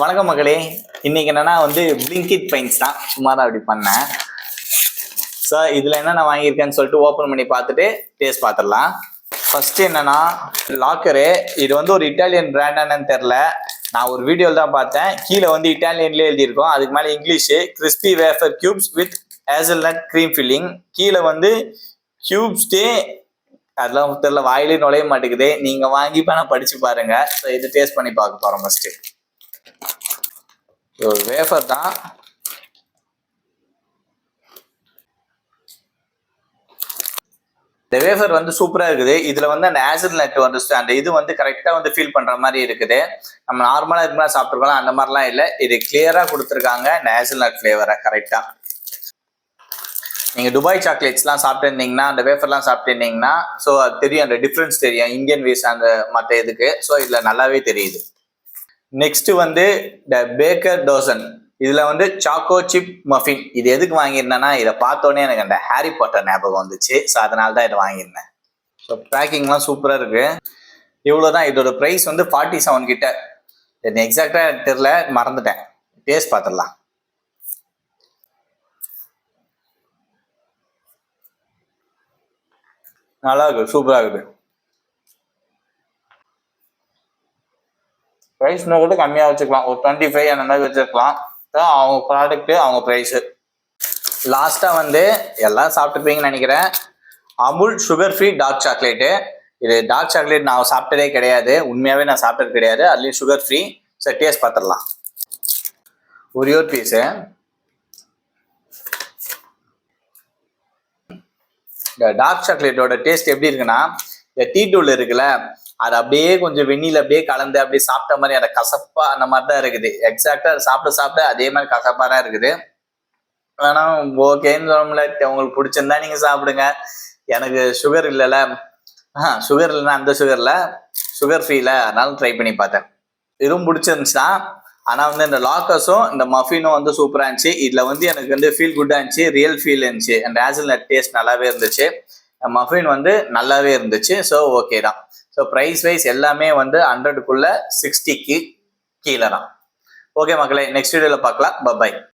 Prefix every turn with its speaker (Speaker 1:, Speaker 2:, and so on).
Speaker 1: வணக்கம் மகளே. இன்னைக்கு என்னன்னா பிளிங்கிட் பைன்ஸ் தான், சும்மா தான் அப்படி பண்ணேன். ஸோ இதில் என்னென்ன வாங்கியிருக்கேன்னு சொல்லிட்டு ஓப்பன் பண்ணி பார்த்துட்டு டேஸ்ட் பார்த்துடலாம். ஃபர்ஸ்ட் என்னன்னா லாக்கரு. இது ஒரு இட்டாலியன் பிராண்டானு தெரில, நான் ஒரு வீடியோவில் தான் பார்த்தேன். கீழே இட்டாலியன்லேயே எழுதியிருக்கோம், அதுக்கு மேலே English. Crispy wafer cubes with hazelnut cream filling. கீழே கியூப்ஸ் டே அதெல்லாம் தெரியல, வாயிலே நுழைய மாட்டேங்குது. நீங்கள் வாங்கி நான் படிச்சு பாருங்க. ஸோ இது டேஸ்ட் பண்ணி பார்க்க போகிறோம். ஃபர்ஸ்ட் ஒரு வேஃபர் தான். இந்த வேஃபர் சூப்பரா இருக்குது. இதுல அந்த ஹேசல்நட் அந்த இது கரெக்டா ஃபீல் பண்ற மாதிரி இருக்குது. நம்ம நார்மலா இதுக்கு மேலே சாப்பிட்டுருக்கலாம், அந்த மாதிரிலாம் இல்லை. இது கிளியரா கொடுத்துருக்காங்க இந்த ஹேசல்நட் ஃபிளேவரை கரெக்டா. நீங்க துபாய் சாக்லேட்ஸ்லாம் சாப்பிட்டு இருந்தீங்கன்னா, அந்த வேஃபர்லாம் சாப்பிட்டு இருந்தீங்கன்னா ஸோ அது தெரியும், அந்த டிஃப்ரென்ஸ் தெரியும் இந்தியன் வேஸ் அந்த மற்ற இதுக்கு. ஸோ இதுல நல்லாவே தெரியுது. Next the Baker டோசன். இதுல சாக்கோ சிப் மஃபின். இது எதுக்கு வாங்கியிருந்தேன்னா, இதை பார்த்தோன்னே எனக்கு அந்த ஹாரி பாட்டர் ஞாபகம் வந்துச்சு. ஸோ அதனால தான் இதை வாங்கியிருந்தேன். ஸோ பேக்கிங்லாம் சூப்பராக இருக்கு. இவ்வளோதான். இதோட ப்ரைஸ் 47 கிட்ட. இது எக்ஸாக்டாக எனக்கு தெரியல, மறந்துட்டேன். டேஸ்ட் பார்த்துடலாம். நல்லா இருக்கு, சூப்பராக இருக்குது. ப்ரைஸ் கூட கம்மியாக வச்சுக்கலாம், ஒரு 25 அந்த மாதிரி வச்சுருக்கலாம். அவங்க ப்ராடக்ட்டு, அவங்க ப்ரைஸு. லாஸ்ட்டாக எல்லாம் சாப்பிட்டுப்பீங்கன்னு நினைக்கிறேன், Amul sugar free dark chocolate. இது டார்க் சாக்லேட் நான் சாப்பிட்டதே கிடையாது, உண்மையாகவே நான் சாப்பிட்டது கிடையாது. அதுலேயும் சுகர் ஃப்ரீ. சரி டேஸ்ட் பார்த்துடலாம். ஒரே ஒரு பீஸு. இந்த டார்க் சாக்லேட்டோட டேஸ்ட் எப்படி இருக்குன்னா, இந்த டீ தூள் இருக்குல்ல, அது அப்படியே கொஞ்சம் வெந்நில அப்படியே கலந்து அப்படியே சாப்பிட்ட மாதிரி அந்த கசப்பா அந்த மாதிரி தான் இருக்குது. எக்ஸாக்டா சாப்பிட அதே மாதிரி கசப்பா தான் இருக்குது. ஆனா ஓகேன்னு சொல்லல, உங்களுக்கு பிடிச்சிருந்தா நீங்க சாப்பிடுங்க. எனக்கு சுகர் இல்லைல்ல, சுகர் இல்லைன்னா அந்த சுகர்ல சுகர் ஃப்ரீல, அதனால ட்ரை பண்ணி பார்த்தேன். இதுவும் பிடிச்சிருந்துச்சுன்னா. ஆனா இந்த லாக்கர்ஸும் இந்த மஃபினும் சூப்பரா இருந்துச்சு. இதுல எனக்கு ஃபீல் குட்டா இருந்துச்சு, ரியல் ஃபீல் இருந்துச்சு. அந்த ஹேசல்நட் டேஸ்ட் நல்லாவே இருந்துச்சு. மஃபின் நல்லாவே இருந்துச்சு. ஸோ ஓகே தான். ஸோ ப்ரைஸ் வைஸ் எல்லாமே 100க்குள்ள 60க்கு கீழே தான். ஓகே மக்களே, நெக்ஸ்ட் வீடியோவில் பார்க்கலாம். பை.